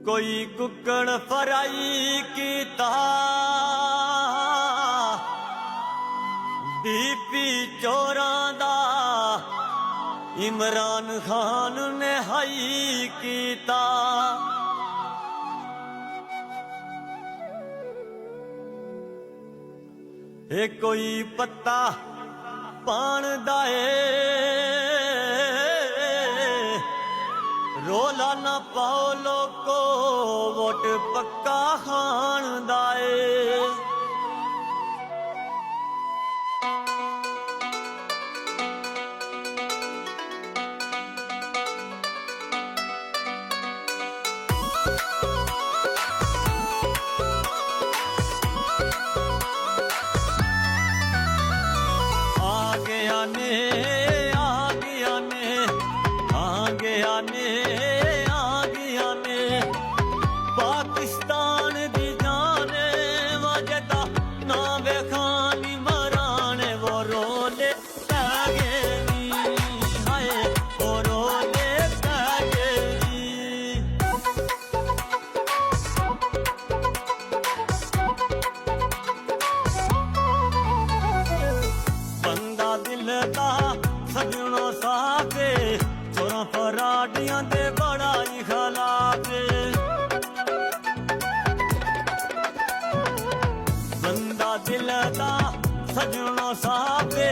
कोई कुकड़ फराई कीता बीपी चोरां दा इमरान खान ने हाई कीता। ए कोई पत्ता पान दाए रोला ना पाओ लोको वोट पक्का खान दाए। आ गया ने पाकिस्तान दी जाने वजदा ना बेखानी मराने वो रोले पैगे नी हाय वो रोले पैगे नी। बंदा दिल दा सजनो साफे चोरां फराडियां दे बड़ा ही खलाफे। बंदा दिल दा सजनो साफे